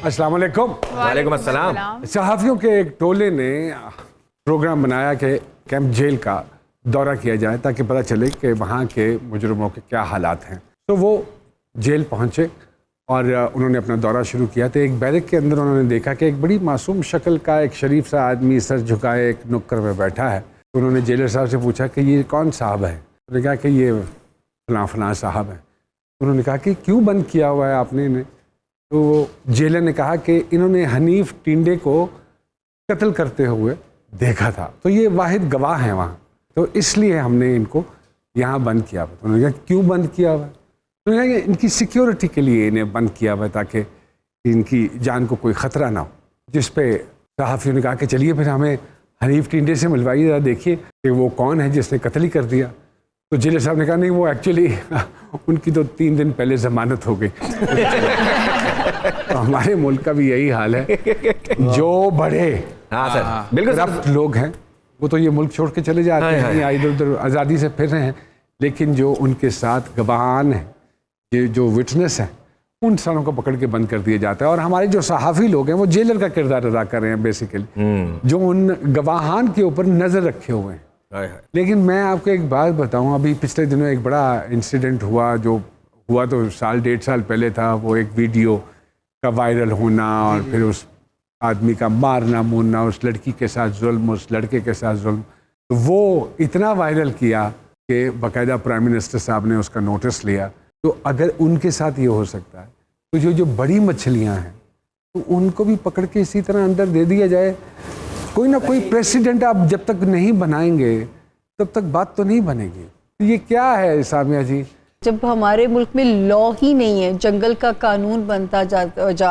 अस्सलाम वालेकुम। वालेकुम अस्सलाम। सहाफ़ियों के एक टोले ने प्रोग्राम बनाया कि कैंप जेल का दौरा किया जाए ताकि पता चले कि वहाँ के मुजरिमों के क्या हालात हैं। तो वो जेल पहुँचे और उन्होंने अपना दौरा शुरू किया। तो एक बैरक के अंदर उन्होंने देखा कि एक बड़ी मासूम शक्ल का एक शरीफ सा आदमी सर झुकाए एक नुक्कर में बैठा है। तो उन्होंने जेलर साहब से पूछा कि ये कौन साहब है? उन्होंने कहा कि ये फलां साहब है। उन्होंने कहा कि क्यों बंद किया हुआ है आपने इन्हें? तो जेलर ने कहा कि इन्होंने हनीफ टिंडे को कत्ल करते हुए देखा था, तो ये वाहिद गवाह हैं वहाँ, तो इसलिए हमने इनको यहाँ बंद किया हुआ। तो उन्होंने कहा क्यों बंद किया हुआ है? तो उन्होंने कहा इनकी सिक्योरिटी के लिए इन्हें बंद किया हुआ है ताकि इनकी जान को कोई ख़तरा ना हो। जिस पे सहाफ़ियों ने कहा कि चलिए फिर हमें हनीफ टिंडे से मिलवाइए, ज़रा देखिए कि वो कौन है जिसने कत्ल ही कर दिया। तो जेलर साहब ने कहा नहीं, वो एक्चुअली उनकी तो 3 दिन पहले ज़मानत हो गई। तो हमारे मुल्क का भी यही हाल है, जो बड़े हाँ सर, बिल्कुल करप्ट लोग हैं वो तो ये मुल्क छोड़ के चले जाते हैं या इधर उधर आज़ादी से फिर रहे हैं, लेकिन जो उनके साथ गवाहान हैं, ये जो विटनेस हैं, उन सारों को पकड़ के बंद कर दिया जाता है। और हमारे जो सहाफ़ी लोग हैं वो जेलर का किरदार अदा कर रहे हैं बेसिकली, जो उन गवाहान के ऊपर नज़र रखे हुए हैं। लेकिन मैं आपको एक बात बताऊं, अभी पिछले दिनों एक बड़ा इंसिडेंट हुआ, जो हुआ तो 1.5 साल पहले था। वो एक वीडियो का वायरल होना और फिर उस आदमी का मारना मूरना, उस लड़की के साथ जुल्म, उस लड़के के साथ जुल्म, तो वो इतना वायरल किया कि बाकायदा प्राइम मिनिस्टर साहब ने उसका नोटिस लिया। तो अगर उनके साथ ये हो सकता है तो जो बड़ी मछलियाँ हैं तो उनको भी पकड़ के इसी तरह अंदर दे दिया जाए। कोई ना कोई प्रेसिडेंट आप जब तक नहीं बनाएंगे तब तक बात तो नहीं बनेगी। ये क्या है सामिया जी? जब हमारे मुल्क में लॉ ही नहीं है, जंगल का कानून बनता जा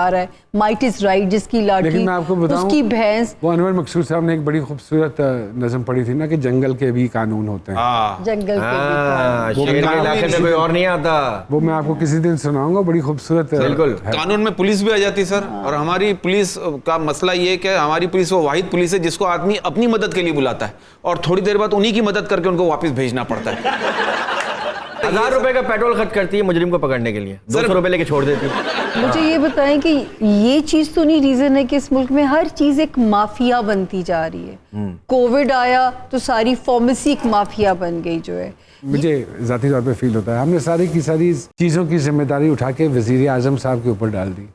रहा है, माइट इज राइट, जिसकी लाठी लेकिन मैं आपको बताऊं, उसकी भैंस। वो अनवर मकसूद साहब ने एक बड़ी खूबसूरत नज़म पढ़ी थी ना कि जंगल के भी कानून होते हैं। जंगल के भी कानून। शेर के इलाके में कोई और नहीं आता। वो मैं आपको किसी दिन सुनाऊंगा, बड़ी खूबसूरत। बिल्कुल, कानून में पुलिस भी आ जाती है सर। और हमारी पुलिस का मसला ये है कि हमारी पुलिस वो वाहिद पुलिस है जिसको आदमी अपनी मदद के लिए बुलाता है और थोड़ी देर बाद उन्हीं की मदद करके उनको वापस भेजना पड़ता है। 1000 रुपए का पेट्रोल खर्च करती है मुजरिम को पकड़ने के लिए, 200 रुपए लेके छोड़ देती है। मुझे ये बताएं कि ये चीज तो नहीं रीजन है कि इस मुल्क में हर चीज एक माफिया बनती जा रही है। कोविड आया तो सारी फार्मेसी एक माफिया बन गई जो है। मुझे ज़ाती तौर पे फील होता है हमने सारी की सारी चीज़ों की जिम्मेदारी उठा के वज़ीर आज़म साहब के ऊपर डाल दी।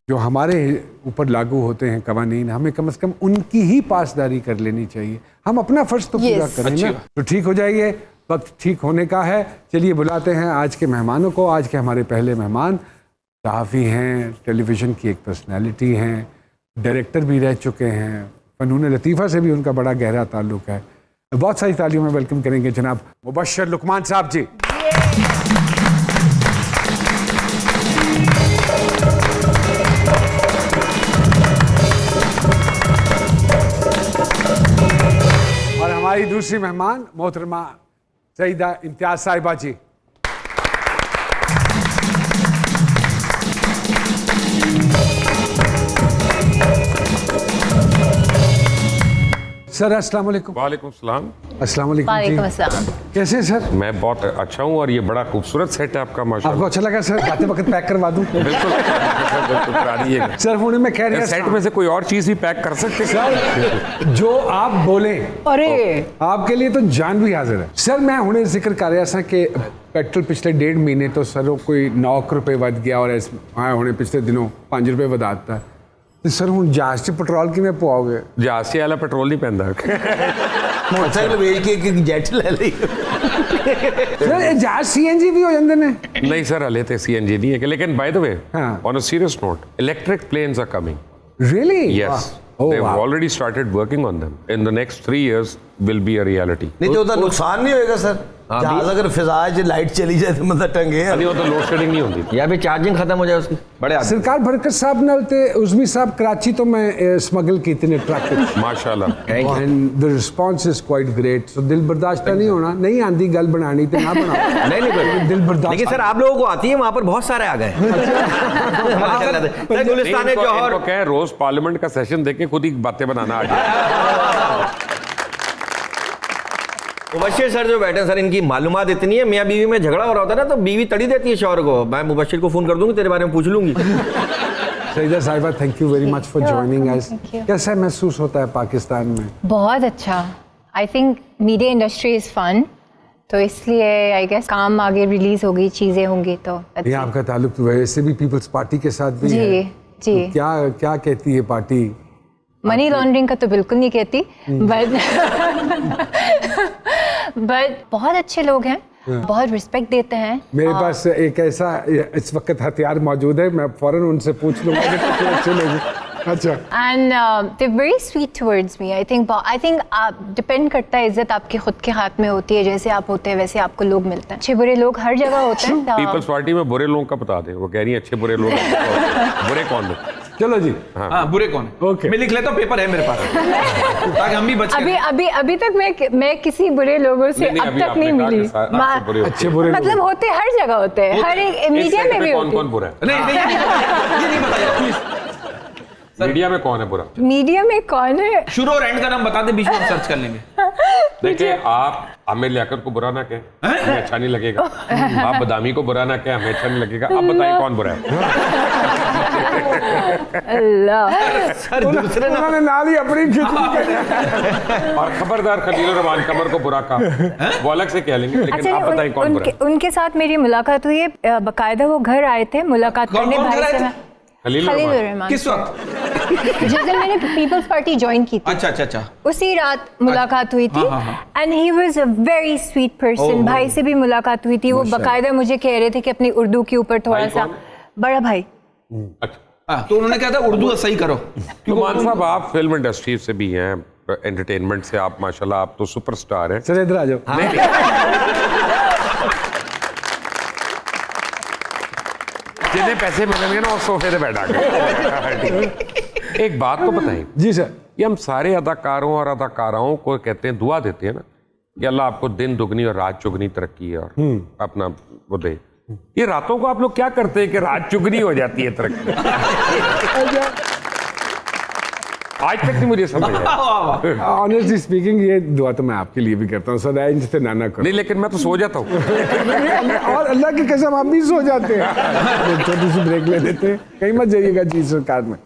जो हमारे ऊपर लागू होते हैं कवानीन, हमें कम से कम उनकी ही पासदारी कर लेनी चाहिए। हम अपना फ़र्ज तो पूरा करें ना, तो ठीक हो जाइए। वक्त ठीक होने का है। चलिए बुलाते हैं आज के मेहमानों को। आज के हमारे पहले मेहमान सहाफ़ी हैं, टेलीविज़न की एक पर्सनैलिटी हैं, डायरेक्टर भी रह चुके हैं, फ़नून लतीफ़ा से भी उनका बड़ा गहरा ताल्लुक़ है। बहुत सारी तालियों में वेलकम करेंगे जनाब मुबश्शिर लुकमान साहब जी। और हमारी दूसरी मेहमान मोहतरमा सईदा इम्तियाज साहिबा जी। सर अस्सलाम वालेकुम। वालेकुम सलाम। अस्सलाम वालेकुम जी। कैसे सर? मैं बहुत अच्छा हूँ और ये बड़ा खूबसूरत सेट है आपका माशाल्लाह। आपको अच्छा लगा सर? आते वक्त पैक करवा दूं? बिल्कुल बिल्कुल। सर होने में कह रहे हैं सेट में से कोई और चीज़ भी पैक कर सकते हैं सर। जो आप बोले, अरे आपके लिए तो जान भी हाजिर है सर। मैं हुणे जिक्र कर रहा था कि पेट्रोल पिछले 1.5 महीने तो सर कोई 9 रुपए वध गया और हुणे पिछले दिनों 5 रुपए वधाता है। तो सर हूँ जहाज से पेट्रोल किवें पवाओगे? जहाज से वाला पेट्रोल नहीं पैंदा। मोटरसाइकिल बेच के जेट ले ली। सर जहाज CNG भी हो जाते ने? नहीं सर, हले तो CNG नहीं है, लेकिन बाय द वे हाँ। On a serious note, electric planes are coming. Really? Yes. Oh, They've wow. already started working on them. In the next 3 years will be a reality. नहीं तो उधर नुकसान नहीं होएगा सर? जहाज अगर फिजाज लाइट चली जाए तो मतलब टंगे नहीं वो तो लोड शेडिंग नहीं होती। या भी चार्जिंग खत्म हो जाए उसकी। बड़े आदमी। सरकार बरकत साहब नाल ते उज़मी साहब कराची तो मैं स्मगल की इतने ट्रक माशाल्लाह। And the response is quite great. So दिल बर्दाश्त नहीं होना, नहीं आंदी गल बनानी तो ना बनाओ। नहीं दिल बर्दाश्त। लेकिन सर आप लोगों को आती है, वहाँ पर बहुत सारे आ गए। गुलिस्तान जौहर इनको कहें रोज पार्लियामेंट का सेशन देके खुद ही बातें बनाना आ जाए। मुबश्शिर सर जो बैठे हैं सर, इनकी मालूमात इतनी है, मियाँ बीवी में झगड़ा हो रहा होता है ना तो बीवी तड़ी देती है शौहर को। मैं मुबश्शिर को फोन कर दूंगी, तेरे बारे में पूछ लूंगी। सईदा साहिबा, thank you very much for joining us. Thank you. कैसा महसूस होता है पाकिस्तान में? बहुत अच्छा। I think media industry is fun, तो इसलिए आई गेस काम आगे रिलीज होगी, चीज़ें होंगी तो ये आपका ताल्लुक तो वैसे भी पीपल्स पार्टी के साथ भी जी है। जी। तो क्या क्या कहती है पार्टी? मनी लॉन्ड्रिंग का तो बिल्कुल नहीं कहती, बट बहुत अच्छे लोग हैं, बहुत रिस्पेक्ट देते हैं। मेरे पास एक ऐसा इस वक्त हथियार मौजूद है, मैं फौरन उनसे पूछ लूंगा कि कितने अच्छे लोग। अच्छा। And they very sweet towards me. I think depend करता है, इज्जत आपके खुद के हाथ में होती है, जैसे आप होते हैं वैसे आपको लोग मिलते हैं। अच्छे बुरे लोग हर जगह होते हैं। पीपल्स पार्टी में बुरे लोगों का बता दे, वो कह रही है अच्छे बुरे लोग बुरे कौन है? चलो जी। हाँ, बुरे कौन है? Okay. मैं लिख लेता हूँ, पेपर है मेरे पास ताकि हम भी बच के अभी तक मैं किसी बुरे लोगों से नहीं, अब अभी तक आपने नहीं कहा कि मिली। आपसे बुरे होते अच्छे बुरे मतलब लोग। होते हर जगह होते हैं, हर एक मीडिया में भी कौन होते कौन बुरा है? नहीं, ये नहीं बताइए प्लीज। मीडिया में कौन है बुरा? हैं। मीडिया में कौन है? शुरू और एंड का नाम बता दे, बीच में हम सर्च कर लेंगे। देखिए, आप आमिर लियाकत को बुरा ना कहें, हमें अच्छा नहीं लगेगा। आप बदामी को बुरा ना कहें, हमें अच्छा नहीं लगेगा। आप बताइए कौन बुरा है? अल्लाह। सर दूसरे नाम उन्होंने नाली अपनी खिंची। और खबरदार खलील रहमान कमर को बुरा कहा, वो अलग से कह लेंगे, लेकिन आप बताइए कौन बुरा है? उनके साथ मेरी मुलाकात हुई है, बाकायदा वो घर आए थे मुलाकात कौन- करने कौन घर भाई आए से। थे? खलील खलील रहमान। रहमान। किस वक्त? जिस दिन मैंने पीपल्स पार्टी ज्वाइन की थी, अच्छा अच्छा अच्छा। उसी रात मुलाकात हुई थी। हाँ। And he was a very sweet person. भाई से भी मुलाकात हुई थी। वो बाकायदा मुझे कह रहे थे कि अपनी उर्दू के ऊपर थोड़ा भाई सा। कौन? बड़ा भाई। अच्छा, हाँ, तो उन्होंने कहा था उर्दू सही करो। तो मान साहब, आप फिल्म इंडस्ट्री से भी हैं, एंटरटेनमेंट से आप माशाल्लाह, आप तो सुपरस्टार हैं। चलो इधर आ जाओ। जिन्हें पैसे मिलेंगे ना, वो सोफे पे बैठा कर। एक बात तो बताइए, जी सर। ये हम सारे अदाकारों और अदाकाराओं को कहते हैं, दुआ देते हैं ना कि अल्लाह आपको दिन दुगनी और रात चुगनी तरक्की और अपना वो दे। ये रातों को आप लोग क्या करते हैं कि रात चुगनी हो जाती है तरक्की? आज तक नहीं मुझे समझ आया। ऑनेस्टली स्पीकिंग, ये दुआ तो मैं आपके लिए भी करता हूँ, सदा इंजते नाना करो। नहीं, लेकिन मैं तो सो जाता हूँ। और अल्लाह की कसम आप भी सो जाते हैं। छोटी सी ब्रेक ले लेते हैं, कहीं मत जाइएगा जी सरकार में।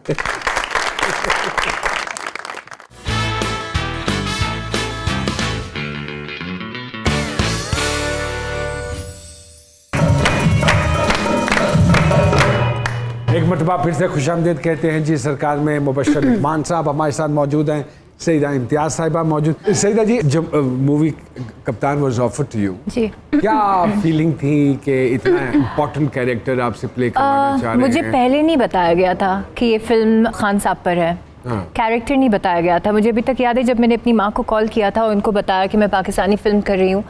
एक मरतबा फिर से खुशामदीद कहते हैं जी सरकार में। मुबश्शिर रहमान साहब हमारे साथ मौजूद हैं, सईदा इम्तियाज साहिबा मौजूद। सईदा जी, जब मूवी कप्तान वाज ऑफर्ड टू यू, जी। क्या फीलिंग थी कि इतना इम्पोर्टेंट कैरेक्टर आपसे प्ले करवाना चाह रहे मुझे हैं? पहले नहीं बताया गया था कि ये फिल्म खान साहब पर है। हाँ। कैरेक्टर नहीं बताया गया था। मुझे अभी तक याद है जब मैंने अपनी माँ को कॉल किया था और उनको बताया कि मैं पाकिस्तानी फिल्म कर रही हूँ,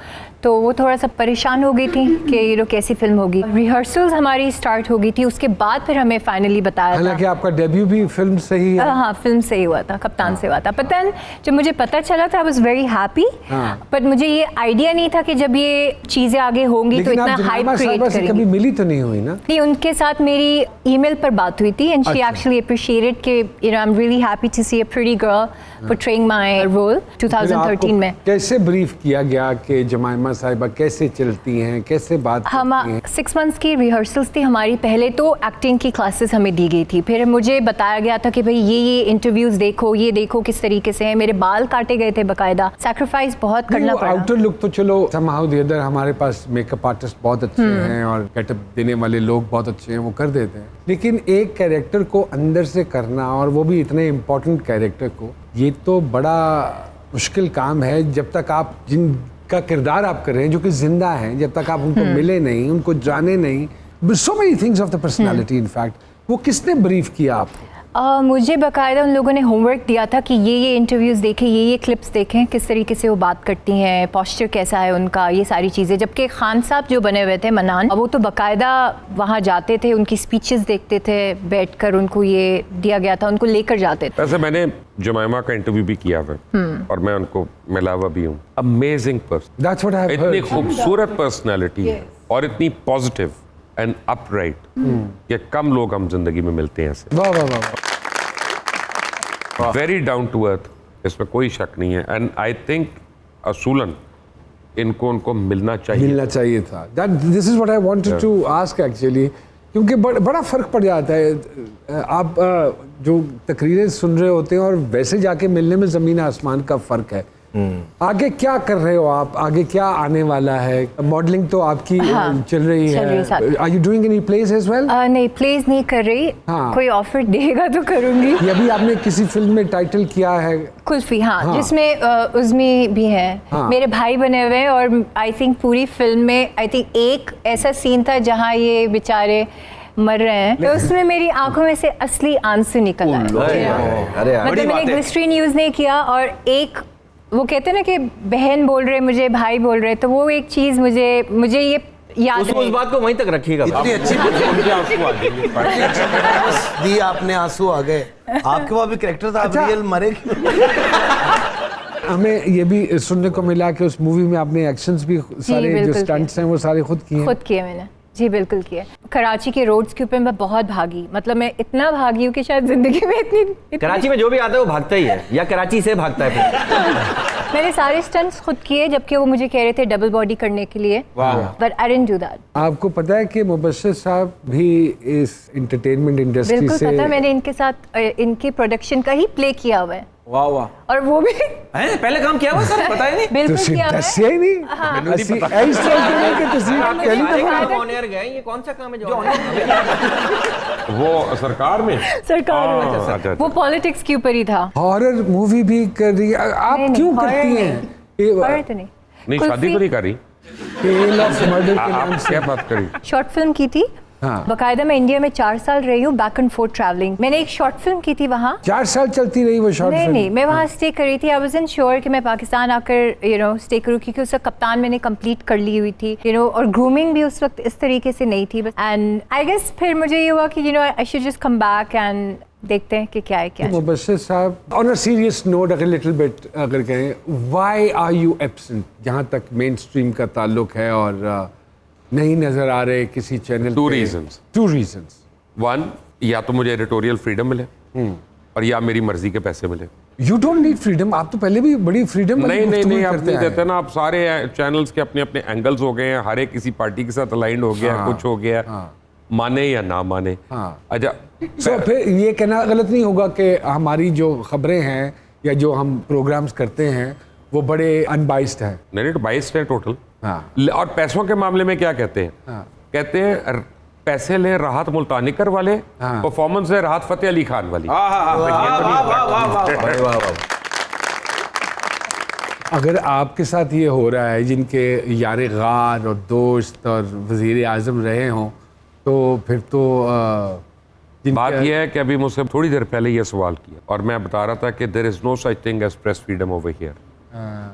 तो वो थोड़ा सा परेशान हो गई थी कि ये लोग कैसी फिल्म होगी। रिहर्सल्स हमारी स्टार्ट हो गई थी, उसके बाद फिर हमें फाइनली बताया हालांकि था। आपका डेब्यू भी फिल्म से ही है। हाँ, फिल्म से ही हुआ था, कप्तान से हुआ था। पता है, जब मुझे पता चला था आई वाज वेरी हैप्पी, हाँ। बट मुझे ये आइडिया नहीं था कि जब ये चीज़ें आगे होंगी तो लेकिन इतना आप हाइप जनामा क्रिएट साहिबा से करेंगी। कभी मिली तो नहीं हुई ना? नहीं, उनके साथ मेरी ईमेल पर बात हुई थी एंड शी अच्छा। एक्चुअली अप्रिशिएटेड कि you know I am really happy to see a pretty girl portraying my role फिर आपको 2013 में। कैसे ब्रीफ किया गया कि जमाइमा साहिबा कैसे चलती हैं, कैसे बात हम करती हैं? 6 मंथ्स की रिहर्सल्स थी हमारी। पहले तो एक्टिंग की क्लासेस हमें दी गई थी, फिर मुझे बताया गया था कि भाई ये इंटरव्यूज देखो, ये देखो किस तरीके से है। मेरे बाल काटे गए थे बाकायदा, सैक्रिफाइस बहुत करना पड़ा। आउटर लुक तो चलो somehow the other, हमारे पास मेकअप आर्टिस्ट बहुत अच्छे हैं और गेटअप देने वाले लोग बहुत अच्छे हैं, वो कर देते हैं। लेकिन एक कैरेक्टर को अंदर से करना, और वो भी इतने इम्पोर्टेंट कैरेक्टर को, ये तो बड़ा मुश्किल काम है। जब तक आप जिनका किरदार आप कर रहे हैं, जो कि जिंदा हैं, जब तक आप उनको मिले नहीं, उनको जाने नहीं, so many things of the personality in fact, वो किसने ब्रीफ किया आपको? मुझे बाकायदा उन लोगों ने होमवर्क दिया था कि ये इंटरव्यूज़ देखें, ये क्लिप्स देखें, किस तरीके से वो बात करती हैं, पोस्चर कैसा है उनका, ये सारी चीज़ें। जबकि खान साहब जो बने हुए थे मनान, वो तो बाकायदा वहाँ जाते थे, उनकी स्पीचेस देखते थे बैठकर, उनको ये दिया गया था, उनको लेकर जाते थे। वैसे मैंने जमाइमा का इंटरव्यू भी किया हुआ और मैं उनको मिला हुआ भी हूँ। Amazing person, That's what I've इतनी heard. खूबसूरत पर्सनैलिटी और इतनी पॉजिटिव एंड अपराइट कि कम लोग हम जिंदगी में मिलते हैं ऐसे। वाह वाह वाह। वेरी डाउन टू अर्थ, इसमें कोई शक नहीं है। एंड आई थिंक असूलन इनको उनको मिलना चाहिए। मिलना चाहिए था। This is what I wanted to ask actually, क्योंकि बड़ा फर्क पड़ जाता है। आप जो तकरीरें सुन रहे होते हैं और वैसे जाके मिलने में ज़मीन आसमान का फ़र्क है। आगे क्या कर रहे हो आप? आगे क्या आने वाला है? मॉडलिंग तो आपकी चल रही है। Are you doing any plays as well? नहीं, प्लेस नहीं कर रही। हाँ। कोई ऑफर देगा तो करूंगी। ये अभी आपने किसी फिल्म में टाइटल किया है? कुल्फी, हाँ, जिसमें उज़मी भी है। हाँ। मेरे भाई बने हुए हैं और आई थिंक पूरी फिल्म में आई थिंक एक ऐसा सीन था जहाँ ये बेचारे मर रहे हैं, तो उसमें मेरी आंखों में से असली आंसू निकल आए। अरे यार, मतलब मैंने ग्लिसरीन यूज नहीं किया और एक वो कहते हैं ना कि बहन बोल रहे मुझे, भाई बोल रहे, तो वो एक चीज मुझे ये याद उस बात को वहीं तक रखिएगा। इतनी अच्छी दी आपने, आंसू आ गए। आपके वहाँ भी कैरेक्टर था, आप रियल मरे। हमें ये भी सुनने को मिला कि उस मूवी में आपने एक्शंस भी सारे जो बिल्कुल स्टंट्स हैं वो सारे खुद किए हैं। खुद किए मैंने, जी बिल्कुल किए। कराची के रोड्स के ऊपर मैं बहुत भागी, मतलब मैं इतना भागी हूँ कि शायद जिंदगी में इतनी कराची में जो भी आता है वो भागता ही है, या कराची से भागता है फिर। मैंने सारे स्टंट्स खुद किए, जबकि वो मुझे कह रहे थे डबल बॉडी करने के लिए, but I didn't do that. आपको पता है कि मुबश्शिर साहब भी इस एंटरटेनमेंट इंडस्ट्री बिल्कुल से पता है, मैंने इनके साथ इनकी प्रोडक्शन का ही प्ले किया हुआ है। वाह वाह, और वो भी हैं पहले काम किया हुआ सर, पता ही नहीं। बिल्कुल ਤੁਸੀਂ किया हुआ है। ਦੱਸਿਆ ਹੀ ਨਹੀਂ ਅਸੀਂ ਐਸ ਚੱਲਦੇ ਨੇ कि ਤੁਸੀਂ पहली दफा ऑन एयर गए, ये कौन सा काम है जो वो सरकार में सरकार में। अच्छा, अच्छा। वो पॉलिटिक्स के ऊपर ही था। हॉरर मूवी भी कर रही है आप नहीं, क्यों horror करती नहीं। हैं horror तो नहीं। नहीं, शादी तो नहीं करी। टेल ऑफ मर्डर के नाम आप से क्या बात करी? शॉर्ट फिल्म की थी। हाँ। बाकायदा मैं इंडिया में 4 साल रही हूँ, बैक एंड फोर्थ ट्रैवलिंग। मैंने एक शॉर्ट फिल्म की थी वहाँ। 4 साल चलती रही वो शॉर्ट नहीं फिल्म। नहीं, मैं वहाँ स्टे कर रही थी। आई वाज़न्ट श्योर कि मैं पाकिस्तान आकर स्टे करूँ, क्योंकि उसका कप्तान मैंने कंप्लीट कर ली हुई थी, और ग्रूमिंग भी उस वक्त इस तरीके से नहीं थी। एंड आई गेस फिर मुझे ये हुआ कि I should just come back and देखते हैं कि क्या है क्या। मुबश्शिर साहब, ऑन अ सीरियस नोट अगर लिटिल बिट अगर कहें, व्हाई आर यू एब्सेंट जहाँ तक मेन स्ट्रीम का ताल्लुक है और नहीं नजर आ रहे किसी चैनल? 2 reasons। 2 reasons। 1, या तो मुझे एडिटोरियल फ्रीडम मिले और या मेरी मर्जी के पैसे मिले। यू डोंट नीड फ्रीडम, आप तो पहले भी बड़ी फ्रीडम नहीं आप नहीं देते ना। आप सारे चैनल्स के अपने अपने एंगल्स हो गए हैं, हर एक किसी पार्टी के साथ अलाइंड हो गया, कुछ हो गया, माने या ना माने। अच्छा, सो फिर ये कहना गलत नहीं होगा कि हमारी जो खबरें हैं या जो हम प्रोग्राम्स करते हैं वो बड़े अनबाइस्ड हैं? नहीं, बाइस्ड है टोटल। हाँ। और पैसों के मामले में क्या कहते हैं? कहते हैं पैसे ले राहत मुल्तानिकर वाले, परफॉर्मेंस है राहत फतेह अली खान वाली। अगर आपके साथ ये हो रहा है, जिनके यार गार और दोस्त और वजीर आजम रहे हों, तो फिर तो बात यह है कि अभी मुझसे थोड़ी देर पहले ये सवाल किया और मैं बता रहा था कि there is no such thing as press freedom over here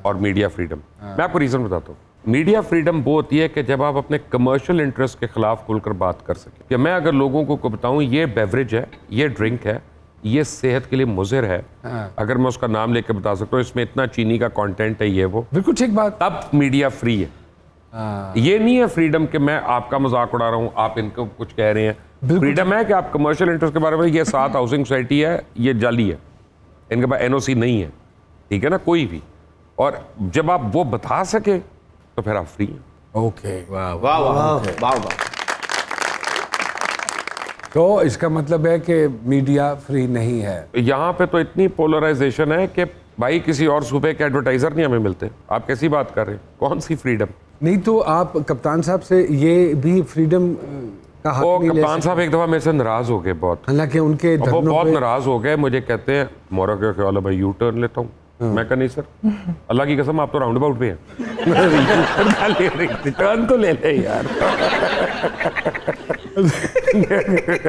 और मीडिया फ्रीडम। मैं आपको रीजन बताता हूँ। मीडिया फ्रीडम वो होती है कि जब आप अपने कमर्शियल इंटरेस्ट के खिलाफ खुलकर बात कर सकें। कि मैं अगर लोगों को बताऊं ये बेवरेज है, ये ड्रिंक है, ये सेहत के लिए मुज़िर है, अगर मैं उसका नाम लेकर बता सकता हूँ इसमें इतना चीनी का कंटेंट है, ये वो, बिल्कुल ठीक बात। तब मीडिया फ्री है। ये नहीं है फ्रीडम कि मैं आपका मजाक उड़ा रहा हूँ, आप इनको कुछ कह रहे हैं। फ्रीडम है कि आप कमर्शियल इंटरेस्ट के बारे में, ये 7 हाउसिंग सोसाइटी है, ये जाली है, इनके पास एनओसी नहीं है, ठीक है ना, कोई भी। और जब आप वो बता सके तो फिर आप फ्री हैं। ओके, वाह वाह वाह वाह। तो इसका मतलब है कि मीडिया फ्री नहीं है। यहाँ पे तो इतनी पोलराइजेशन है कि भाई किसी और सूबे के एडवर्टाइजर नहीं हमें मिलते। आप कैसी बात कर रहे हैं? कौन सी फ्रीडम? नहीं तो आप कप्तान साहब से ये भी फ्रीडम का हक नहीं ले कप्तान साहब एक दफा मेरे से नाराज हो गए बहुत। हालांकि उनके वो धरनों बहुत पे नाराज हो गए, मुझे कहते हैं मोरा क्या ख्याल है भाई, यू टर्न लेता हूँ। मैं कहा नहीं सर, अल्लाह की कसम आप तो राउंड अबाउट पे हैं। टर्न तो ले ले यार।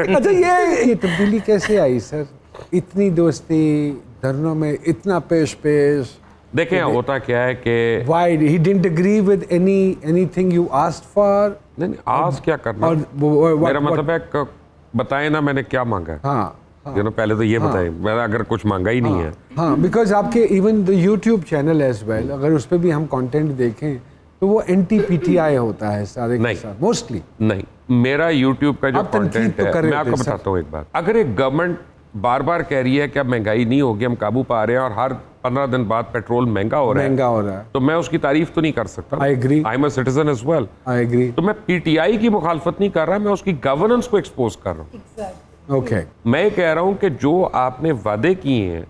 अच्छा, ये तब्दीली कैसे आई सर? इतनी दोस्ती, धरनों में इतना पेश पेश। देखें होता क्या है कि Why he didn't agree with anything you asked for? नहीं आज क्या करना, और मेरा मतलब है बताएं ना मैंने क्या मांगा है। हाँ, पहले तो ये बताएं, मैंने अगर कुछ मांगा ही नहीं है। हाँ, बिकॉज आपके even the YouTube channel as well, अगर उस पर भी हम कंटेंट देखें तो वो NT-PTI होता है सारे के साथ मोस्टली। नहीं, मेरा यूट्यूब का जो आप तनकीद कंटेंट तो कर है, रहे मैं आपको थे, बताता हूँ एक बात। अगर एक गवर्नमेंट बार बार कह रही है कि अब महंगाई नहीं होगी, हम काबू पा रहे हैं, और हर 15 दिन बाद पेट्रोल महंगा हो रहा है, तो मैं उसकी तारीफ तो नहीं कर सकता। I agree, I am a citizen as well, I agree. तो मैं पीटीआई की मुखालफत नहीं कर रहा, मैं उसकी गवर्नेंस को एक्सपोज कर रहा हूँ। ओके, मैं कह रहा हूं कि जो आपने वादे किए हैं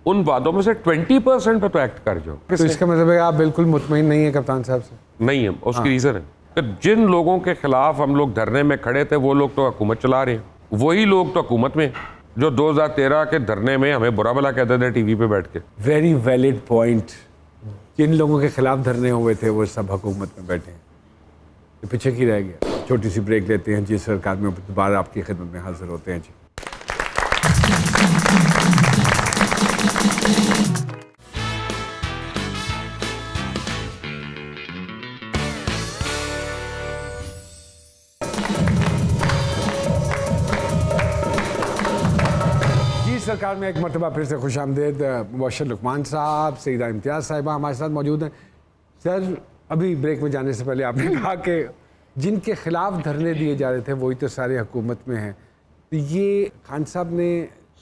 उन वादों में से 20% पे तो एक्ट कर जाओ। तो इसका मतलब है आप बिल्कुल मुतमईन नहीं है कप्तान साहब से? नहीं है, उसकी रीजन है कि जिन लोगों के खिलाफ हम लोग धरने में खड़े थे वो लोग तो हुकूमत चला रहे हैं, वही लोग तो हुकूमत में जो 2013 के धरने में हमें बुरा भला कहते थे टीवी पे बैठ के। Very valid point. जिन लोगों के खिलाफ धरने हुए थे वो सब हुकूमत में बैठे हैं, ये पीछे की रह गया। छोटी सी ब्रेक लेते हैं जी, सरकार में दोबारा आपकी खिदमत में हाजिर होते हैं जी। सरकार में एक मरतबा फिर से खुश आमदेद। मुबशर लुकमान साहब, सईदा इम्तियाज़ साहिबा हमारे साथ मौजूद हैं। सर, अभी ब्रेक में जाने से पहले आपने कहा कि जिनके खिलाफ धरने दिए जा रहे थे वही तो सारे हुकूमत में हैं, तो ये खान साहब ने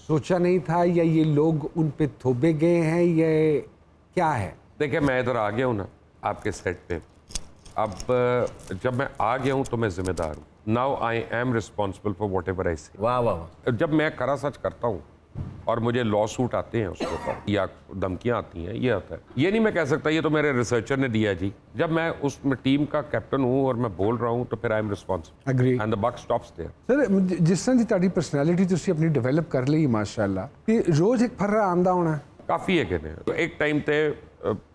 सोचा नहीं था या ये लोग उन पे थोपे गए हैं, ये क्या है? देखिए, मैं इधर आ गया हूँ ना आपके सेट पे, अब जब मैं आ गया हूँ तो मैं जिम्मेदार हूँ। Now I am responsible for what ever I से। वाह वाह वाह। जब मैं खरा सच करता हूँ और मुझे लॉ सूट आते हैं उसके ऊपर या धमकियाँ आती हैं, ये आता है, ये नहीं मैं कह सकता ये तो मेरे रिसर्चर ने दिया जी। जब मैं उस टीम का कैप्टन हूँ और मैं बोल रहा हूँ तो फिर I am responsible Agree. And the buck stops there. Sir, जिस तरह की ਤੁਹਾਡੀ पर्सनैलिटी ਤੁਸੀਂ अपनी डेवलप कर ली माशाल्लाह, कि रोज एक फर्रा आंदा होना है। काफ़ी है कहने तो एक टाइम ते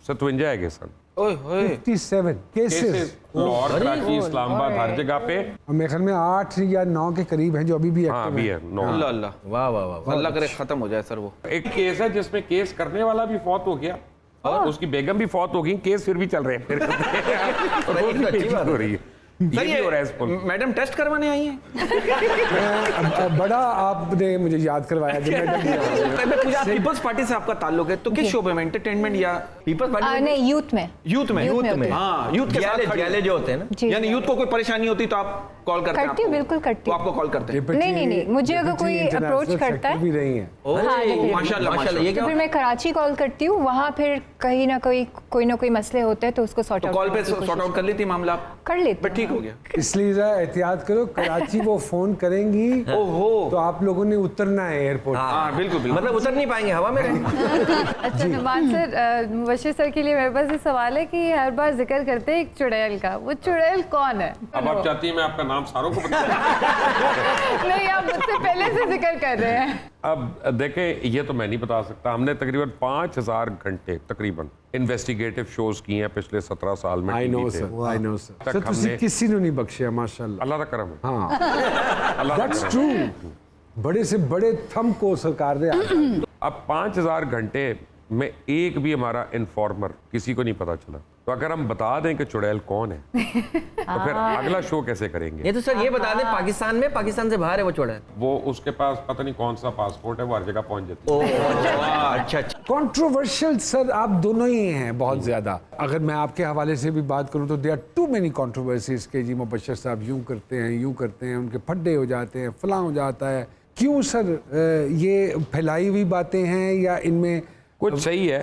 57 है सन। ओए होए 57 केसेस लाहौर, कराची, इस्लामाबाद, हर जगह पे। मेरे ख्याल में 8 या 9 के करीब हैं जो अभी भी हाँ एक्टिव अभी हैं। है 9। अल्लाह अल्लाह, वाह वाह वाह। अल्लाह करे खत्म हो जाए सर वो। एक केस है जिसमें केस करने वाला भी फौत हो गया और उसकी बेगम भी फौत हो गई, केस फिर भी चल रहे हैं। रोज की पेशी हो रही है। ये भी हो रहा है इस पर। मैडम टेस्ट करवाने आई हैं। बड़ा आपने मुझे याद करवाया जब मैं मैं पूछा, पीपल्स पार्टी से आपका ताल्लुक है तो किस शोबे में, एंटरटेनमेंट या पीपल्स पार्टी नहीं, यूथ में। यूथ में? यूथ में। हाँ, यूथ के साथ खड़ी जियाले जो होते हैं ना, जी। यानी यूथ को कोई परेशानी होती तो आप कॉल करते हैं? करती हूँ, आपको? बिल्कुल करती तो हूँ। आपको कॉल करते हैं? नहीं, मुझे अगर कोई approach करता है- भी रही है। ओह, हाँ, जी, माशाल्लाह माशाल्लाह। माशाल्लाह। ये तो क्या फिर मैं कराची कॉल करती हूँ, वहाँ फिर कहीं ना कोई मसले होते हैं तो उसको सॉर्ट तो आउट कॉल पे सॉर्ट आउट कर लेती मामला आप? कर लेती बट ठीक हो गया। इसलिए जरा एहतियात करो, कराची वो फोन करेंगी ओहो, तो आप लोगों ने उतरना है एयरपोर्ट। हाँ बिल्कुल बिल्कुल। मतलब उतर नहीं पाएंगे हवा में रहेंगे। अच्छा नुमान सर, मुबशिर सर के लिए मेरे पास ये सवाल है कि हर बार जिक्र करते हैं एक चुड़ैल का, वो चुड़ैल कौन है? अब आप चाहती हैं मैं आपका नाम सारों को बता नहीं, आप मुझसे पहले से जिक्र कर रहे हैं। अब देखें, ये तो मैं नहीं बता सकता। हमने तकरीबन 5000 घंटे तकरीबन इन्वेस्टिगेटिव शोज किए हैं पिछले 17 साल में। आई नो TV पे। Sir, I know sir. तक सर ਤੁਸੀਂ हमने- किसी ने नहीं बख्शिया माशाल्लाह। अल्लाह का करम है। हाँ, अल्लाह का दैट्स करम ट्रू। है। बड़े से बड़े थम को सरकार दे। अब 5000 घंटे में एक भी हमारा इन्फॉर्मर किसी को नहीं पता चला, तो अगर हम बता दें कि चुड़ैल कौन है तो फिर अगला शो कैसे करेंगे? ये तो सर ये बता दें, पाकिस्तान से बाहर है वो चुड़ैल। वो उसके पास पता नहीं कौन सा पासपोर्ट है, वो हर जगह पहुंच जाती है। अच्छा अच्छा। कंट्रोवर्शियल सर आप दोनों ही हैं बहुत ज्यादा। अगर मैं आपके हवाले से भी बात करूं तो there are too many controversies के जी मुबशर साहब यूं करते हैं, उनके फड्डे हो जाते हैं, फलां हो जाता है। क्यों सर ये फैलाई हुई बातें हैं या इनमें कुछ सही है,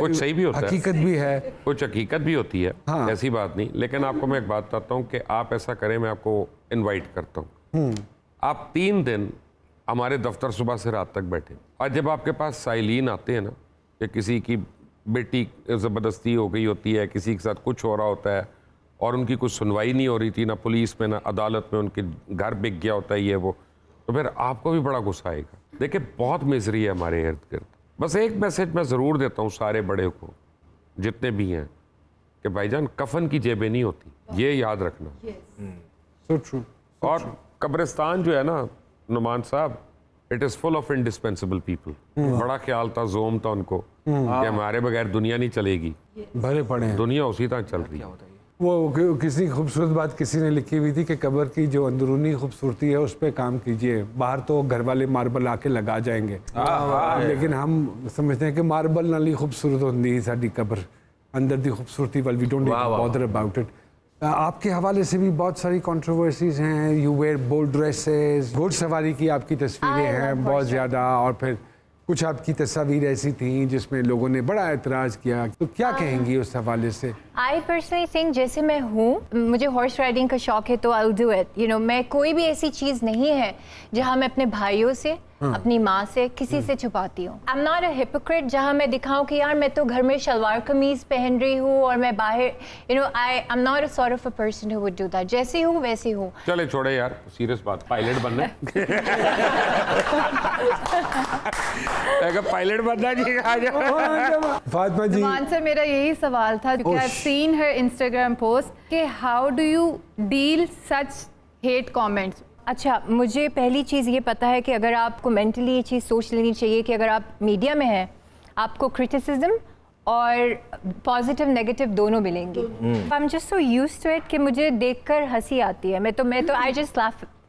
कुछ सही भी होता है, हकीकत भी है? कुछ हकीकत भी होती है। हाँ। ऐसी बात नहीं, लेकिन आपको मैं एक बात बताता हूँ कि आप ऐसा करें, मैं आपको इनवाइट करता हूँ। आप 3 दिन हमारे दफ्तर सुबह से रात तक बैठे, और जब आपके पास साइलिन आते हैं ना कि किसी की बेटी ज़बरदस्ती हो गई होती है, किसी के साथ कुछ हो रहा होता है और उनकी कुछ सुनवाई नहीं हो रही थी, ना पुलिस में ना अदालत में, उनके घर बिक गया होता है ये वो, तो फिर आपको भी बड़ा गुस्सा आएगा। देखिए, बहुत मिजरी है हमारे इर्द गिर्द। बस एक मैसेज मैं ज़रूर देता हूँ सारे बड़े को, जितने भी हैं, कि भाईजान कफन की जेबें नहीं होती, ये याद रखना। So true. और कब्रिस्तान जो है ना नुमान साहब, it is full of indispensable people. बड़ा ख्याल था, जोम था उनको कि हमारे बगैर दुनिया नहीं चलेगी। भरे पड़े हैं। दुनिया उसी तरह चल रही है। वो किसी खूबसूरत बात किसी ने लिखी हुई थी कि कब्र की जो अंदरूनी खूबसूरती है उस पर काम कीजिए, बाहर तो घर वाले मार्बल आके लगा जाएंगे, लेकिन हम समझते हैं कि मार्बल नाल ही खूबसूरत होती है साडी कब्र, अंदर दी खूबसूरती वाल we don't bother about it. आपके हवाले से भी बहुत सारी कंट्रोवर्सीज हैं। यू वेयर बोल्ड ड्रेसेस, घोड़सवारी की आपकी तस्वीरें I हैं love बहुत horse ज़्यादा, और फिर कुछ आपकी तस्वीर ऐसी थी जिसमें लोगों ने बड़ा एतराज़ किया। तो क्या कहेंगी उस हवाले से? आई पर्सनली थिंक जैसे मैं हूँ, मुझे हॉर्स राइडिंग का शौक है तो I will do it. You know, मैं कोई भी ऐसी चीज़ नहीं है जहाँ मैं अपने भाइयों से, अपनी माँ से, किसी से छुपाती हूँ। I am not a hypocrite जहाँ मैं दिखाऊँ कि यार मैं तो घर में शलवार कमीज पहन रही हूँ और मैं बाहर, you know, I am not a sort of a person who would do that. जैसी हूँ वैसी हूँ। चले छोड़े यार, सीरियस बात, पायलट बनना है। पायलट बनना जी, आ जाओ। फातिमा जी, आंसर मेरा यही सवाल था क्योंकि आई हैव सीन हर इंस्टाग्राम पोस्ट कि how do you deal such hate comments. अच्छा, मुझे पहली चीज़ ये पता है कि अगर आपको मेंटली ये चीज़ सोच लेनी चाहिए कि अगर आप मीडिया में हैं, आपको क्रिटिसिज्म और पॉजिटिव नेगेटिव दोनों मिलेंगी। I am just so used to it कि मुझे देखकर हंसी आती है। मैं तो I just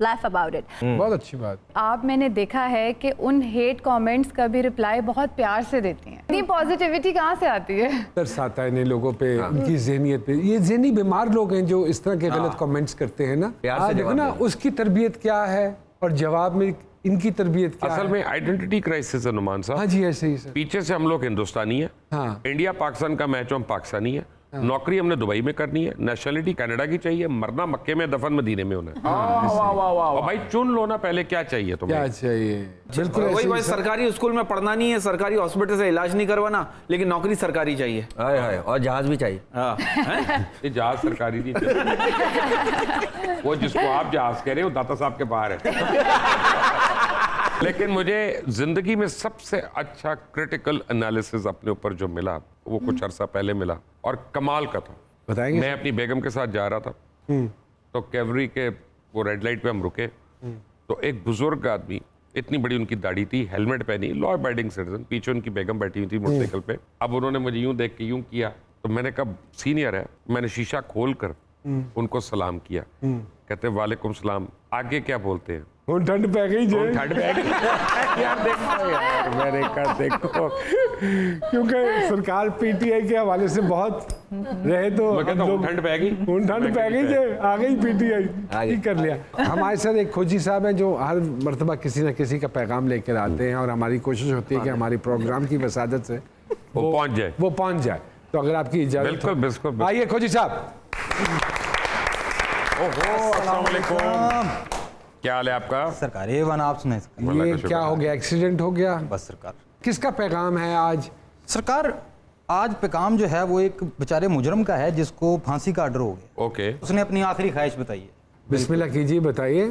laugh about it। बहुत अच्छी बात। आप, मैंने देखा है कि उन हेट कमेंट्स का भी रिप्लाई बहुत प्यार से देती हैं। इतनी पॉजिटिविटी कहाँ से आती है? तरस आता है इन्हें लोगों पे, उनकी ज़हनियत पे। ये ज़हनी बीमार लोग हैं जो इस तरह के गलत कमेंट्स करते हैं ना। प्यार से आप देखो जवाब ना देते उसकी तरबियत क्या है और जवाब में इनकी तरबियत क्या असल है। में आइडेंटिटी क्राइसिस है नुमान साहब। हाँ जी, ऐसे ही सर। पीछे से हम लोग हिंदुस्तानी है, हाँ। इंडिया पाकिस्तान का मैच हम पाकिस्तानी है, नौकरी हमने दुबई में करनी है, नेशनलिटी कनाडा की चाहिए, मरना मक्के में, दफन मदीने में होना है। और भाई चुन लो ना पहले क्या चाहिए तुम्हें। क्या चाहिए, बिल्कुल ऐसे वही ही भाई, सर। सरकारी स्कूल में पढ़ना नहीं है, सरकारी हॉस्पिटल से इलाज नहीं करवाना, लेकिन नौकरी सरकारी चाहिए। हाय हाय, और जहाज भी चाहिए। हाँ, हैं? ये जहाज सरकारी नहीं चाहिए। वो जिसको आप जहाज कह रहे हो दाता साहब के बाहर है। लेकिन मुझे जिंदगी में सबसे अच्छा क्रिटिकल एनालिसिस अपने ऊपर जो मिला वो कुछ अरसा पहले मिला और कमाल का था। बताएंगे? मैं अपनी बेगम के साथ जा रहा था, तो कैवरी के वो रेड लाइट पे हम रुके, तो एक बुजुर्ग आदमी, इतनी बड़ी उनकी दाढ़ी थी, हेलमेट पहनी, लॉ अबाइडिंग सिटीजन, पीछे उनकी बेगम बैठी हुई थी मोटरसाइकिल पे। अब उन्होंने मुझे यूं देख के यूं किया, तो मैंने कहा सीनियर है, मैंने शीशा खोल कर उनको सलाम किया। कहते वालेकुम सलाम, आगे क्या बोलते हैं? ठंड पै गई जे। ठंड बैग यार देखो यार, मैंने कहा देखो, क्योंकि सरकार पीटीआई के हवाले से बहुत रहे तो मैं कहता हूँ ठंड पै गई, ठंड पै गई जे, आ गई पीटीआई, ठीक कर लिया। हमारे साथ एक खोजी साहब हैं जो हर मर्तबा किसी न किसी का पैगाम लेकर आते हैं और हमारी कोशिश होती है कि हमारी प्रोग्राम की वसादत से वो पहुंच जाए। तो अगर आपकी इजाजत बिल्कुल, हो, बिल्कुल। आइए खोजी साहब। ओहो, अस्सलाम वालेकुम, क्या हाल है आपका? सरकार A1 आप सुनाए सरकार। ये क्या हो गया, एक्सीडेंट हो गया? बस सरकार। किसका पैगाम है आज? सरकार आज पैगाम जो है वो एक बेचारे मुजरम का है जिसको फांसी का ऑर्डर हो गया। ओके, उसने अपनी आखिरी ख्वाहिश बताई है। बिस्मिल्लाह कीजिए, बताइए।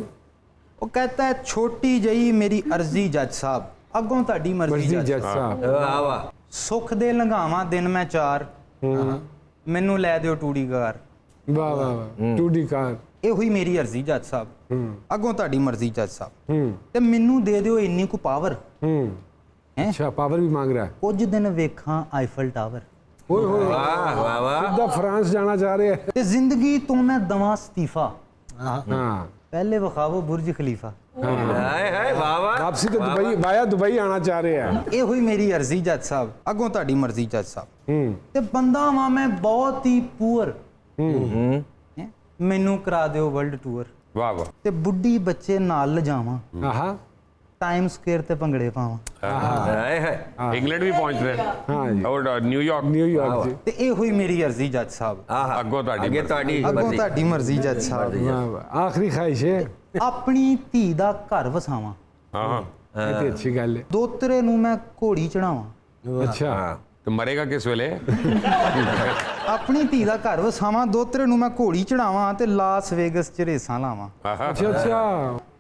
वो कहता है छोटी जई मेरी अर्जी जज साहब, अगों ताड़ी मर्जी मर्जी जज जज साहब। साहब। वाह वाह। सुख दे लंघावा दिन मैं चार, मैनू लै दिओ टूड़ी कार। वाह वाह वाह, टूडी कार। ਇਹ ਹੋਈ ਮੇਰੀ ਅਰਜ਼ੀ ਜੱਜ ਸਾਹਿਬ, ਅੱਗੋਂ ਤੁਹਾਡੀ ਮਰਜ਼ੀ ਜੱਜ ਸਾਹਿਬ, ਤੇ ਮੈਨੂੰ ਦੇ ਦਿਓ ਇੰਨੀ ਕੁ ਪਾਵਰ ਹੈ, अच्छा, पावर भी मांग रहा है। ਕੁਝ ਦਿਨ ਵੇਖਾਂ ਆਈਫਲ ਟਾਵਰ, ओए होए, वाह वाह वाह। सीधा फ्रांस जाना चाह रहे हैं। ਤੇ ਜ਼ਿੰਦਗੀ ਤੋਂ ਮੈਂ ਦਵਾਂ ਅਸਤੀਫਾ, हाँ, ਪਹਿਲੇ ਵਿਖਾਵੋ ਬੁਰਜ ਖਲੀਫਾ। हाय हाय, वाह वाह। वापसी तो दुबई, वाया दुबई आना चाह रहे हैं। ਇਹ ਹੋਈ ਮੇਰੀ ਅਰਜ਼ੀ ਜੱਜ ਸਾਹਿਬ, ਅੱਗੋਂ ਤੁਹਾਡੀ ਮਰਜ਼ੀ ਜੱਜ ਸਾਹਿਬ, ਤੇ ਬੰਦਾ ਵਾਂ ਮੈਂ ਬਹੁਤ ਹੀ ਪੂਅਰ, ਮੈਨੂੰ ਕਰਾ ਦਿਓ ਵਰਲਡ ਟੂਰ, वाह वाह, ਤੇ ਬੁੱਢੀ ਬੱਚੇ ਨਾਲ ਲਿਜਾਵਾਂ, हाँ ਟਾਈਮ ਸਕੁਏਅਰ ਤੇ ਭੰਗੜੇ ਪਾਵਾਂ, हाय हाय। इंग्लैंड भी पहुंच रहे हैं हाँ जी, और न्यूयॉर्क। न्यूयॉर्क जी। ਤੇ ਇਹ ਹੋਈ ਮੇਰੀ ਅਰਜ਼ੀ ਜੱਜ ਸਾਹਿਬ, आहा, अगो ताड़ी आगे मर्जी। ताड़ी ਅੱਗੋਂ मर्जी। ਤੁਹਾਡੀ ਮਰਜ਼ੀ ਜੱਜ ਸਾਹਿਬ, वाह वाह, आखिरी ख्वाहिश है। ਆਪਣੀ ਧੀ ਦਾ ਘਰ ਵਸਾਵਾਂ, हाँ हाँ, ये अच्छी गल है। ਦੋਤਰੇ ਨੂੰ ਮੈਂ ਘੋੜੀ ਚੜਾਵਾਂ, अच्छा, हाँ। तो मरेगा किस वेले? ਆਪਣੀ ਧੀ ਦਾ ਘਰ ਵਸਾਵਾਂ, ਦੋਤਰੇ ਨੂੰ ਮੈਂ ਘੋੜੀ ਚੜਾਵਾਂ, ਤੇ ਲਾਸ ਵੇਗਸ ਚ ਰੇਸਾਂ ਲਾਵਾਂ, आहा, अच्छा अच्छा।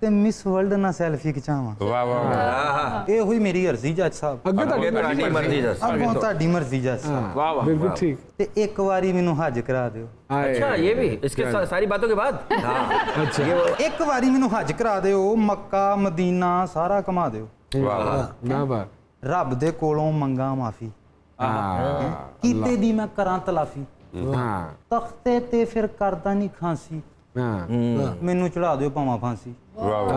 ਤੇ ਮਿਸ ਵਰਲਡ ਨਾਲ ਸੈਲਫੀ ਖਿਚਾਵਾਂ। वाह वाह वाह। आहा, ਇਹ ਹੋਈ ਮੇਰੀ ਅਰਜ਼ੀ ਜੱਜ ਸਾਹਿਬ, अगे आगे तक ताड़ी मर्जी जज। ਅੱਗੋਂ ਤੁਹਾਡੀ ਮਰਜ਼ੀ ਜੱਜ ਸਾਹਿਬ, वाह वाह। बिल्कुल ठीक। ਤੇ ਇੱਕ ਵਾਰੀ ਮੈਨੂੰ ਹੱਜ ਕਰਾ ਦਿਓ, आए। अच्छा, ये भी इसके सारी बातों के बाद। हाँ, अच्छा, ਇੱਕ ਵਾਰੀ ਮੈਨੂੰ ਹੱਜ ਕਰਾ ਦਿਓ, ਮੱਕਾ ਮਦੀਨਾ ਸਾਰਾ ਘੁਮਾ ਦਿਓ, वाह वाह। ना बात। ਰੱਬ ਦੇ ਕੋਲੋਂ ਮੰਗਾ ਮਾਫੀ, हाँ ਕੀਤੇ ਦੀ ਮੈਂ ਕਰਾਂ ਤਲਾਫੀ, हाँ ਤਖਤੇ ਤੇ ਫਿਰ ਕਰਦਾ ਨਹੀਂ ਖਾਂਸੀ, हाँ, ਮੈਨੂੰ ਚੜਾ ਦਿਓ ਭਾਵਾਂ ਫਾਂਸੀ। वाह वाह।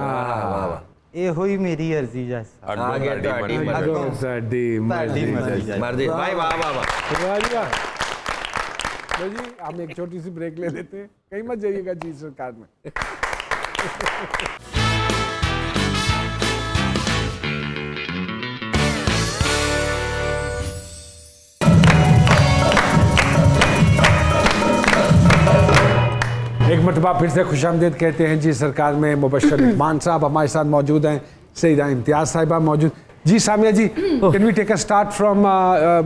वाह वाह। ਇਹੋ ਹੀ ਮੇਰੀ ਅਰਜ਼ੀ ਜੱਜ ਸਾਹਿਬ, अगो आगे ताड़ी ताड़ी मर्जी। मर्जी। अगो साडी मर्जी मर्जी। जज। मर्जी भाई, वाह वाह वाह। वाह जी वाह। तो जी हम एक छोटी सी ब्रेक ले लेते हैं, कहीं मत जाइएगा जी सरकार में। एक मरतबा फिर से खुशामदीद कहते हैं जी सरकार में। मुबश्शिर इकबाल साहब हमारे साथ मौजूद हैं, सईदा इम्तियाज साहिबा मौजूद। जी Samia ji, can we take a start from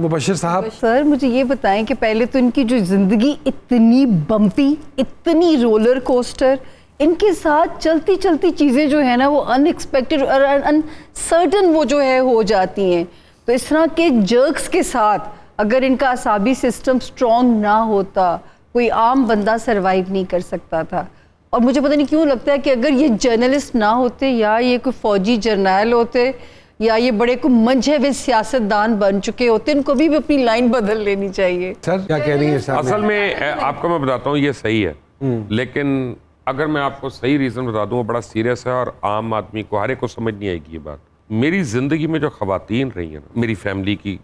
Mubashir साहब? सर मुझे ये बताएं कि पहले तो इनकी जो जिंदगी इतनी बम्पी, इतनी रोलर कोस्टर, इनके साथ चलती चलती चीज़ें जो है ना वो अनएक्सपेक्टेड और अनसर्टन वो जो है हो जाती हैं। तो इस तरह के जर्क्स के साथ अगर इनका असाबी सिस्टम स्ट्रॉन्ग ना होता, कोई आम बंदा सरवाइव नहीं कर सकता था। और मुझे पता नहीं क्यों लगता है कि अगर ये जर्नलिस्ट ना होते, या ये कोई फौजी जर्नैल होते, या ये बड़े को मंझे हुए सियासतदान बन चुके होते, इनको भी अपनी लाइन बदल लेनी चाहिए। सर क्या कह रही है साहब? असल में आपको मैं बताता हूँ ये सही है, लेकिन अगर मैं आपको सही रीज़न बता दूँ वो बड़ा सीरियस है और आम आदमी को हर एक को समझ नहीं आएगी ये बात। मेरी ज़िंदगी में जो ख़वातीन रही हैं ना, मेरी फैमिली की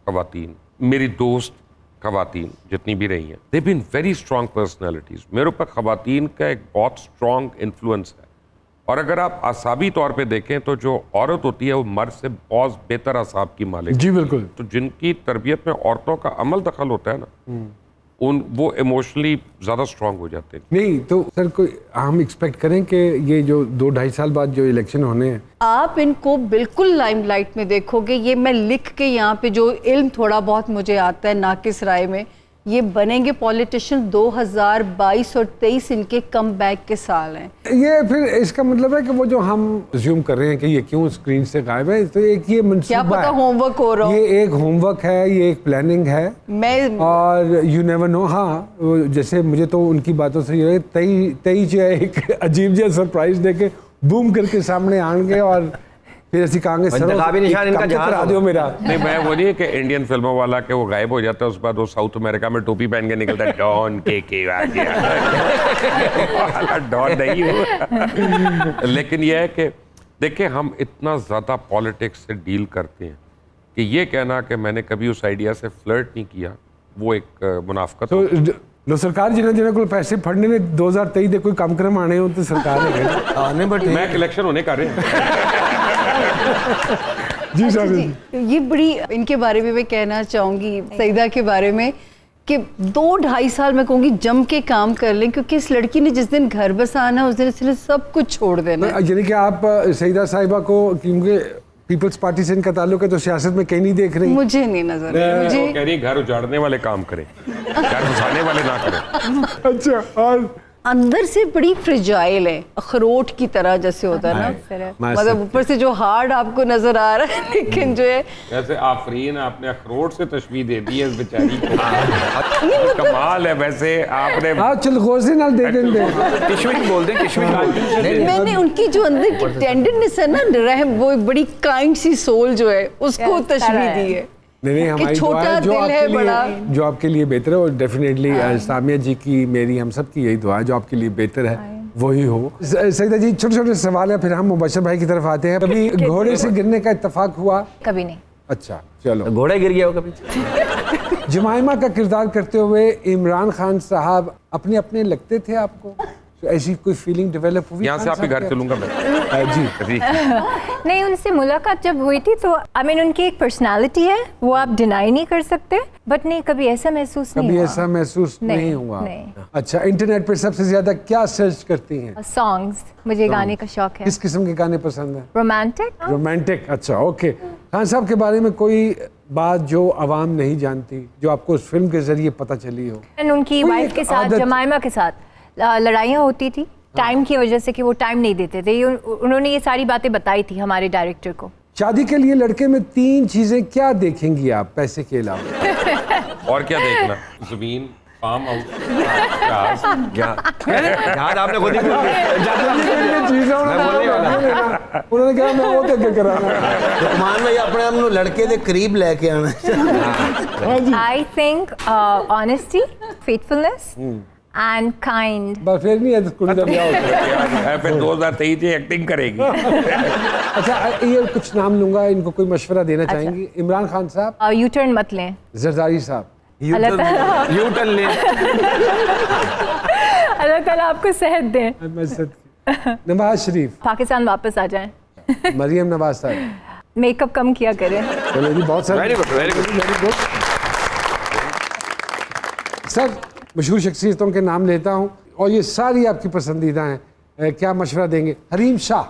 ख़वातीन, मेरी दोस्त ख़वातीन जितनी भी रही हैं, they been very strong personalities. मेरे ऊपर ख़वातीन का एक बहुत स्ट्रॉन्ग इन्फ्लुएंस है। और अगर आप असाबी तौर पे देखें तो जो औरत होती है वो मर्द से बहुत बेहतर असाब की मालिक। जी बिल्कुल। तो जिनकी तरबियत में औरतों का अमल दखल होता है ना, वो इमोशनली ज़्यादा स्ट्रांग हो जाते हैं। नहीं तो सर कोई हम एक्सपेक्ट करें कि ये जो 2-2.5 साल बाद जो इलेक्शन होने हैं, आप इनको बिल्कुल लाइमलाइट में देखोगे। ये मैं लिख के यहाँ पे जो इल्म थोड़ा बहुत मुझे आता है नाकिस राय में, ये बनेंगे पॉलिटिशियन 2022 और 23 इनके कम बैक के साल हैं। ये फिर इसका मतलब है कि वो जो हम अज्यूम कर रहे हैं कि ये क्यों स्क्रीन से गायब है, तो एक ये मंसूबा क्या पता है, होमवर्क हो रहा हो। ये एक होमवर्क है, ये एक प्लानिंग है। मैं और यू नेवर नो। हाँ जैसे मुझे तो उनकी बातों से ये तई जो है एक अजीब जहा सरप्राइज देके बूम करके सामने आएंगे और फिर ऐसी कहेंगे सर इंतखाबी निशान इनका जहाज करा दो मेरा। नहीं मैं वो नहीं है कि इंडियन फिल्मों वाला के वो गायब हो जाता है, उसके बाद वो साउथ अमेरिका में टोपी पहन के निकलता है, डॉन के आ गया। डॉन नहीं हो। लेकिन ये है कि देखिए हम इतना ज़्यादा पॉलिटिक्स से डील करते हैं कि ये कहना कि मैंने कभी उस आइडिया से फ्लर्ट नहीं किया वो एक मुनाफकत। तो लो सरकार जिन्हें को पैसे फड़ने ने 2023 दे कोई कार्यक्रम आने हो तो सरकार आने बट मैं इलेक्शन होने कर रहे हैं। जी सर जी, ये बड़ी इनके बारे में मैं कहना चाहूँगी सईदा के बारे में कि 2-2.5 साल मैं कहूँगी जम के काम कर लें, क्योंकि इस लड़की ने जिस दिन घर बसाना उस दिन इसने सब कुछ छोड़ देना। यानी कि आप सईदा साहिबा को, क्योंकि पीपल्स पार्टी से इनका ताल्लुक है, तो सियासत में कहीं नहीं देख रही? मुझे नहीं नजर है। मुझे कह रही घर उजाड़ने वाले काम करें, घर बसाने वाले ना करें। अच्छा, और अंदर से बड़ी फ्रिजाइल है, अखरोट की तरह जैसे होता है ना, मतलब ऊपर से जो हार्ड आपको नजर आ रहा है, लेकिन जो है वैसे आफरीन आपने अखरोट से तशबीह दे दी है इस बेचारी को। कमाल है वैसे आपने। हाँ चलगोजे नाल दे देंगे। किशमिश बोल दें, किशमिश। मैंने उनकी जो अंदर की टेंडरनेस है ना, रहम, वो एक बड़ी काइंड सी सोल जो है उसको तशबीह दी है। नहीं हमारी दुआ है जो आपके लिए बेहतर है, और डेफिनेटली सामिया जी की, मेरी, हम सब की यही दुआ है जो आपके लिए बेहतर है वही हो। सईदा जी छोटे छोटे सवाल है, फिर हम मुबश्शिर भाई की तरफ आते हैं। कभी घोड़े से गिरने का इत्तेफाक हुआ? कभी नहीं। अच्छा चलो। घोड़ा गिर गया हो कभी? जमाइमा का किरदार करते हुए इमरान खान साहब अपने अपने लगते थे आपको? तो ऐसी कोई फीलिंग डेवलप हुई? यहाँ से आपके घर चलूंगा मैं। जी नहीं, उनसे मुलाकात जब हुई थी तो आई मीन उनकी एक पर्सनालिटी है, वो आप डिनाई नहीं कर सकते, बट नहीं कभी ऐसा महसूस नहीं कभी हुआ। ऐसा महसूस नहीं हुआ? नहीं। अच्छा, इंटरनेट पे सबसे ज्यादा क्या सर्च करती हैं? सॉन्ग्स, मुझे गाने का शौक है। किस किस्म के गाने पसंद है? रोमांटिक। रोमांटिक। अच्छा ओके। खान साहब के बारे में कोई बात जो आवाम नहीं जानती, जो आपको उस फिल्म के जरिए पता चली हो? उनकी कोई वाइफ एक के साथ, आदत- जमाइमा के साथ लड़ाइयाँ होती थी टाइम की वजह से कि वो टाइम नहीं देते थे। उन्होंने ये सारी बातें बताई थी हमारे डायरेक्टर को। शादी के लिए लड़के में 3 चीजें क्या देखेंगी आप पैसे के अलावा? और क्या देखना? जमीन, फार्म हाउस, जहाज आपने खुद ही बोल दिया। चीजें उन्होंने कहा मैं वो देख के कराना। रुकमान भाई अपने आप ਨੂੰ ਲੜਕੇ ਦੇ ਕਰੀਬ ਲੈ ਕੇ ਆਣਾ। I think honesty, faithfulness and kind. बस फिर नहीं है तो कुड़ी का ब्याह होता है। फिर 2023 से एक्टिंग करेगी। अच्छा ये कुछ नाम लूंगा, इनको कोई मशवरा देना चाहेंगी? इमरान खान साहब, यू टर्न मत लें। जरदारी साहब, अल्लाह ताला यू टर्न ले। अल्लाह ताला आपको सेहत दे, नवाज शरीफ, पाकिस्तान वापस आ जाएं, मरियम नवाज साहब, मेकअप कम किया करें। चलो जी, बहुत सारे very good, very good. Very good. Sir, मशहूर शख्सियतों के नाम लेता हूँ और ये सारी आपकी पसंदीदा हैं। क्या मशवरा देंगे? हरीम शाह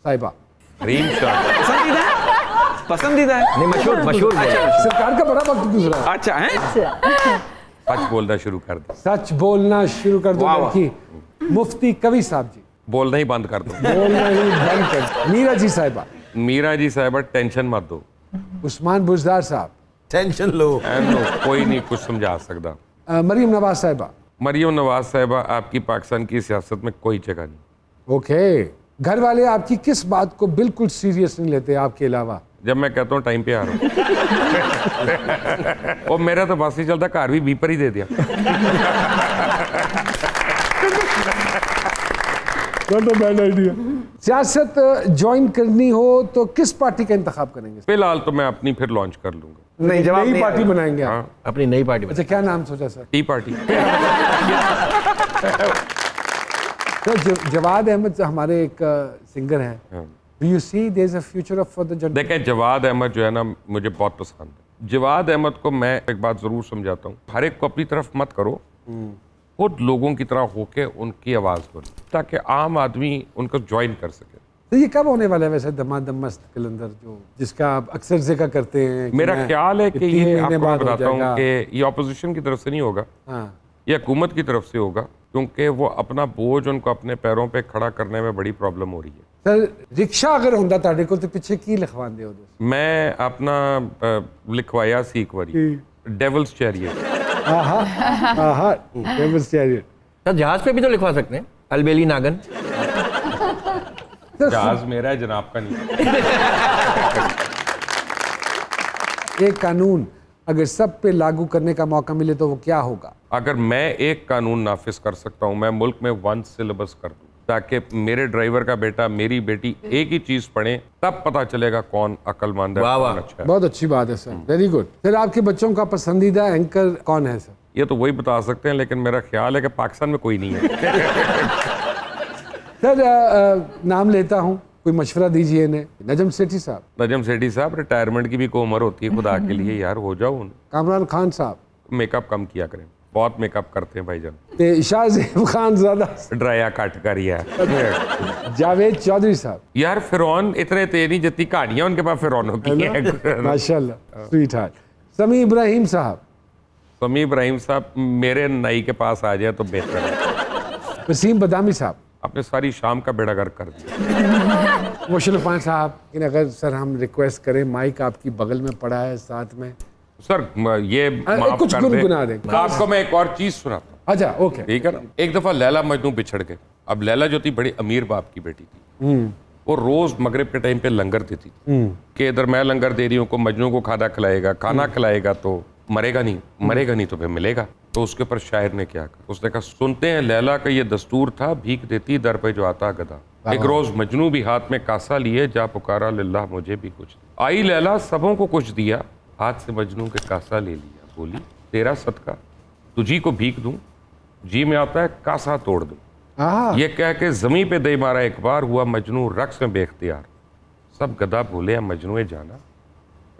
साहिबा। हरीम शाह पसंदीदा है, पसंदीदा है। नहीं, मशहूर मशहूर बोलो। सरकार का बड़ा वक्त गुजरा है। अच्छा है। सच बोलना शुरू कर दो, सच बोलना शुरू कर दो वाह, वाह। लड़की। मुफ्ती कवि साहब जी, बोलना ही बंद कर दो। बोलना ही बंद कर। मीरा जी साहिबा, मीरा जी साहिबा टेंशन मत दो, उस्मान बुजदार साहब, टेंशन लो। कोई नहीं कुछ समझा सकता। मरियम नवाज साहिबा। मरियम नवाज साहिबा, आपकी पाकिस्तान की सियासत में कोई जगह नहीं। ओके, घर वाले आपकी किस बात को बिल्कुल सीरियस नहीं लेते आपके अलावा? जब मैं कहता हूँ टाइम पे आ रहा हूँ और मेरा तो बस ही चलता, घर भी बीपर ही दे दिया। सियासत ज्वाइन करनी हो तो किस पार्टी का इंतखाब करेंगे? फिलहाल तो मैं अपनी फिर लॉन्च कर लूंगा। नहीं, जवाब नई नहीं पार्टी आया। बनाएंगे आप? हाँ, अपनी नई पार्टी अच्छा, क्या नाम सोचा सर? T party. तो जवाद अहमद हमारे एक सिंगर हैं। Do you see there is a future for the generation? देखें, जवाद अहमद जो है ना, मुझे बहुत पसंद है। जवाद अहमद को मैं एक बात जरूर समझाता हूँ, हर एक को अपनी तरफ मत करो, खुद लोगों की तरह होके उनकी आवाज़ बनो, ताकि आम आदमी उनको ज्वाइन कर सके। तो ये कब होने वाला है वैसे दमादम मस्त कलंदर, जो जिसका आप अक्सर जिक्र करते हैं? कि मेरा मैं ख्याल है कि 3 ये महीने आपको मैं बाद हो बताता हूँ जाएगा। कि ये अपोजिशन की तरफ से नहीं होगा, हाँ, ये हुकूमत की तरफ से होगा, क्योंकि वो अपना बोझ उनको अपने पैरों पे खड़ा करने में बड़ी प्रॉब्लम हो रही है। सर, रिक्शा अगर होंदा ताड़े को तो पिछे की लिखवांदे हो? मैं अपना लिखवाया सी एक बारी, डेविल्स चैरियट। आहा आहा, डेविल्स चैरियट। सर, जहाज पे भी तो लिखवा सकते हैं, अलबेली नागन। जहाज मेरा है, जनाब का नहीं। एक कानून अगर सब पे लागू करने का मौका मिले तो वो क्या होगा? अगर मैं एक कानून नाफिज कर सकता हूँ, मैं मुल्क में 1 सिलेबस कर दूँ, ताकि मेरे ड्राइवर का बेटा, मेरी बेटी एक ही चीज पढ़े, तब पता चलेगा कौन अक्लमंद है, वाह, कौन वाह। अच्छा है। बहुत अच्छी बात है सर, वेरी गुड। सर, आपके बच्चों का पसंदीदा एंकर कौन है सर? ये तो वही बता सकते हैं, लेकिन मेरा ख्याल है कि पाकिस्तान में कोई नहीं है। सर, नाम लेता हूँ, कोई मशवरा दीजिए इन्हें। नजम सेठी साहब। नजम सेठी साहब, रिटायरमेंट की भी कोई उम्र होती है, खुदा के लिए यार हो जाओ। कामरान खान साहब। मेकअप कम किया करें, बहुत मेकअप करते हैं भाईजान। ते शाहजेब खान ज़्यादा। ड्राया कट कर यार। जावेद चौधरी साहब। यार फिरौन इतने तेज नहीं जितनी कहानियां उनके पास फिरौन होती है। माशाल्लाह, स्वीट हार्ट। समी इब्राहिम साहब। समी इब्राहिम साहब मेरे नाई के पास आ जाए तो बेहतर है। वसीम बदामी साहब। आपने सारी शाम का बेड़ा गर्क कर दिया। मुशर्रफ खान साहब। लेकिन अगर सर हम रिक्वेस्ट करें, माइक आपकी बगल में पड़ा है साथ में, सर ये माफ कुछ कर गुनगुना दें। दें। आपको मैं एक और चीज सुनाता हूँ, अच्छा ओके, ठीक है ना। एक दफा लैला मजनू बिछड़ गए। अब लैला जो थी बड़ी अमीर बाप की बेटी थी, वो रोज मगरिब के टाइम पे लंगर देती थी कि इधर मैं लंगर दे रही हूँ, को मजनू को खाना खिलाएगा, खाना खिलाएगा तो मरेगा नहीं तो फिर मिलेगा। तो उसके ऊपर शायर ने क्या कहा, उसने कहा, सुनते हैं लैला का ये दस्तूर था, भीख देती दर पे जो आता गधा। एक रोज मजनू भी हाथ में कासा लिए, जा पुकारा लिल्लाह मुझे भी कुछ। आई लैला सबों को कुछ दिया, हाथ से मजनू के कासा ले लिया, बोली तेरा सदका तुझी को भीख दूं, जी में आता है कासा तोड़ दूं। ये कह के जमीन पे दे मारा, एक बार हुआ मजनू रक्स में बेख्तियार। सब गधा भूले मजनू जाना,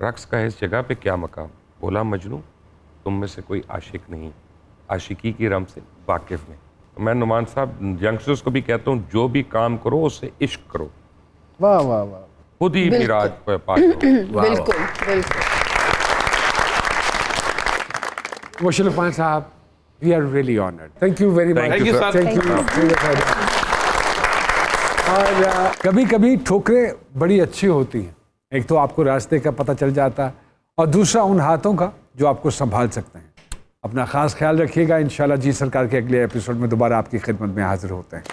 रक्स का इस जगह पे क्या मकाम। बोला मजनू तुम में से कोई आशिक नहीं, आशिकी की रम से वाकिफ नहीं। मैं नुमान साहब यंगस्टर्स को भी कहता हूँ, जो भी काम करो उससे इश्क करो, वाह वाह वाह, खुद ही मिराज पे पा जाओ। बिल्कुल बिल्कुल। Musharraf Khan sahab, we are really honoured, thank you very much. Thank you, sir. Thank you. और कभी कभी ठोकरें बड़ी अच्छी होती हैं, एक तो आपको रास्ते का पता चल जाता है, और दूसरा उन हाथों का जो आपको संभाल सकते हैं। अपना खास ख्याल रखिएगा। इंशाल्लाह जी सरकार के अगले एपिसोड में दोबारा आपकी खिदमत में हाजिर होते हैं।